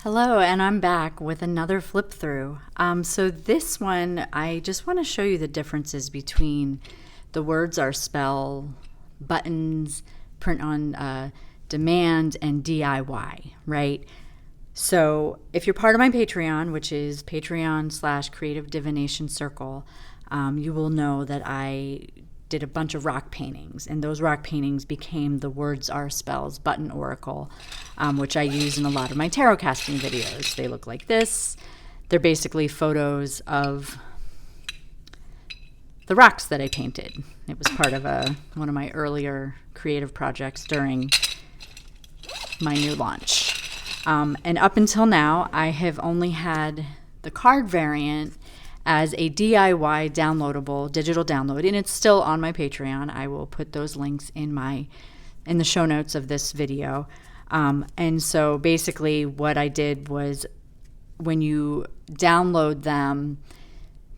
Hello, and I'm back with another flip through. So this one, I just want to show you the differences between the words are spell, buttons, print on demand, and DIY, right? So if you're part of my Patreon, which is Patreon/Creative Divination Circle, you will know that I did a bunch of rock paintings, and those rock paintings became the Words Are Spells button oracle, which I use in a lot of my tarot casting videos. They look like this. They're basically photos of the rocks that I painted. It was part of one of my earlier creative projects during my new launch. And up until now, I have only had the card variant as a DIY downloadable digital download, and it's still on my Patreon. I will put those links in the show notes of this video. And so basically what I did was, when you download them,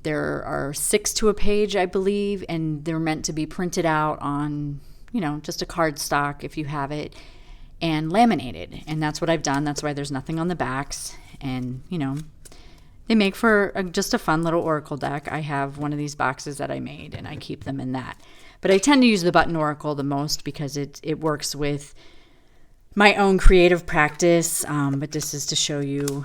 there are 6 to a page, I believe, and they're meant to be printed out on, just a card stock if you have it, and laminated. And that's what I've done. That's why there's nothing on the backs. And, they make for just a fun little oracle deck. I have one of these boxes that I made, and I keep them in that. But I tend to use the button oracle the most because it works with my own creative practice. But this is to show you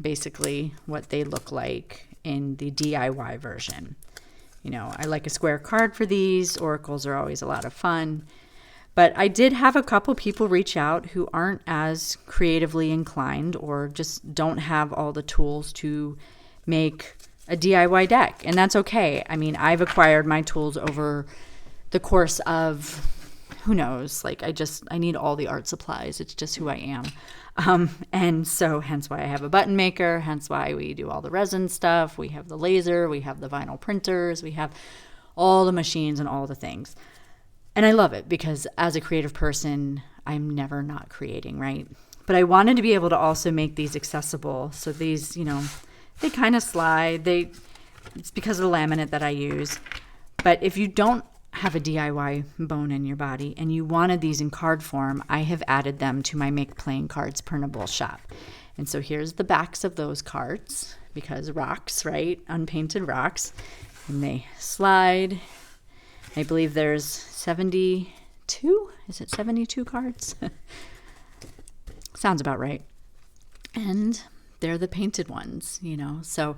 basically what they look like in the DIY version. I like a square card for these. Oracles are always a lot of fun. But I did have a couple people reach out who aren't as creatively inclined or just don't have all the tools to make a DIY deck. And that's okay. I mean, I've acquired my tools over the course of, who knows, I need all the art supplies. It's just who I am. And so hence why I have a button maker, hence why we do all the resin stuff. We have the laser, we have the vinyl printers, we have all the machines and all the things. And I love it because as a creative person, I'm never not creating, right? But I wanted to be able to also make these accessible. So these, they kind of slide. It's because of the laminate that I use. But if you don't have a DIY bone in your body and you wanted these in card form, I have added them to my Make Playing Cards printable shop. And so here's the backs of those cards, because rocks, right? Unpainted rocks. And they slide. I believe there's 72. Is it 72 cards? Sounds about right. And they're the painted ones, So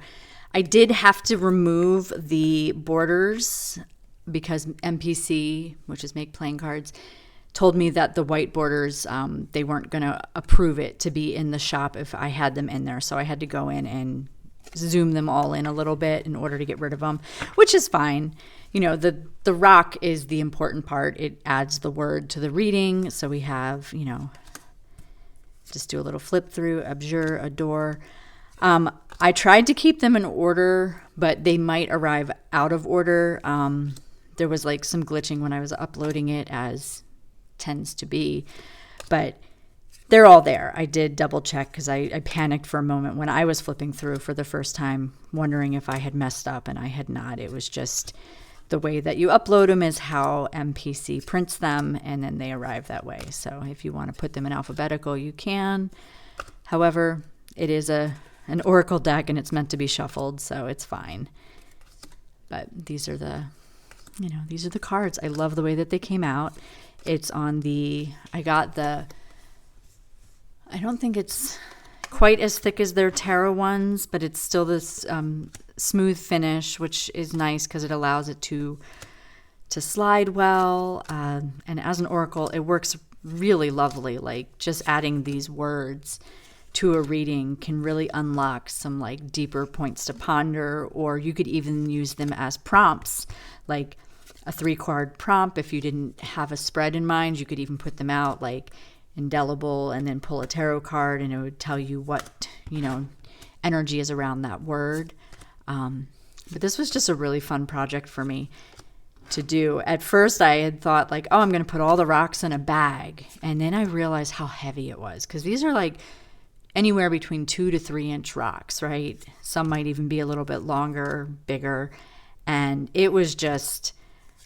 I did have to remove the borders because MPC, which is Make Playing Cards, told me that the white borders, they weren't going to approve it to be in the shop if I had them in there. So I had to go in and zoom them all in a little bit in order to get rid of them, which is fine. The rock is the important part. It adds the word to the reading. So we have, just do a little flip through, abjure, adore. I tried to keep them in order, but they might arrive out of order. There was some glitching when I was uploading it, as tends to be, but they're all there. I did double check because I panicked for a moment when I was flipping through for the first time, wondering if I had messed up, and I had not. It was just the way that you upload them is how MPC prints them, and then they arrive that way. So if you want to put them in alphabetical, you can. However, it is an oracle deck, and it's meant to be shuffled, so it's fine. But these are the cards. I love the way that they came out. It's on I don't think it's quite as thick as their tarot ones, but it's still this smooth finish, which is nice because it allows it to slide well. And as an oracle, it works really lovely. Just adding these words to a reading can really unlock some deeper points to ponder, or you could even use them as prompts, like a 3-card prompt. If you didn't have a spread in mind, you could even put them out indelible and then pull a tarot card, and it would tell you what energy is around that word. But this was just a really fun project for me to do. At first I had thought I'm going to put all the rocks in a bag, and then I realized how heavy it was, because these are anywhere between 2 to 3 inch rocks, right? Some might even be a little bit longer, bigger, and it was just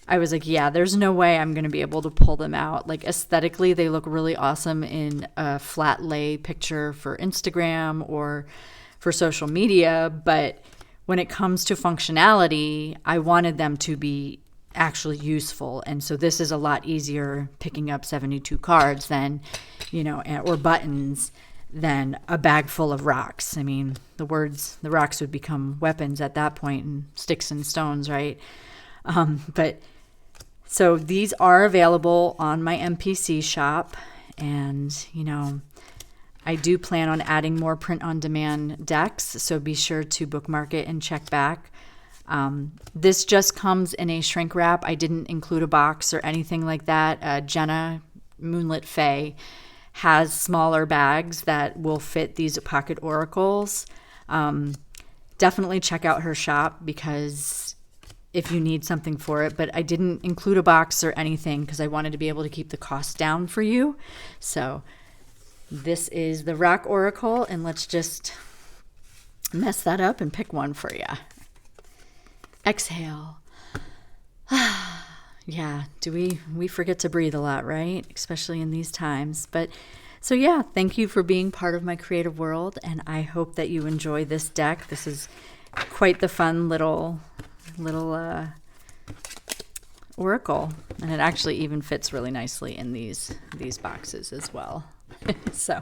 I was like, yeah, there's no way I'm going to be able to pull them out. Like aesthetically, they look really awesome in a flat lay picture for Instagram or for social media. But when it comes to functionality, I wanted them to be actually useful. And so this is a lot easier picking up 72 cards than, or buttons than a bag full of rocks. I mean, the rocks would become weapons at that point, and sticks and stones, right? So these are available on my MPC shop, and I do plan on adding more print-on-demand decks, so be sure to bookmark it and check back. This just comes in a shrink wrap. I didn't include a box or anything like that. Jenna Moonlit Fae has smaller bags that will fit these pocket oracles. Definitely check out her shop because if you need something for it, but I didn't include a box or anything because I wanted to be able to keep the cost down for you. So this is the Rock Oracle, and let's just mess that up and pick one for you. Exhale. Yeah, we forget to breathe a lot, right? Especially in these times. But so yeah, thank you for being part of my creative world, and I hope that you enjoy this deck. This is quite the fun little oracle, and it actually even fits really nicely in these boxes as well. So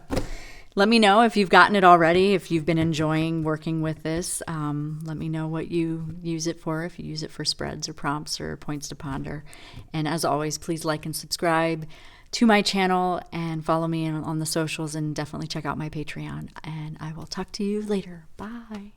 let me know if you've gotten it already, if you've been enjoying working with this. Let me know what you use it for, if you use it for spreads or prompts or points to ponder. And as always, please like and subscribe to my channel and follow me on the socials, and definitely check out my Patreon. And I will talk to you later. Bye.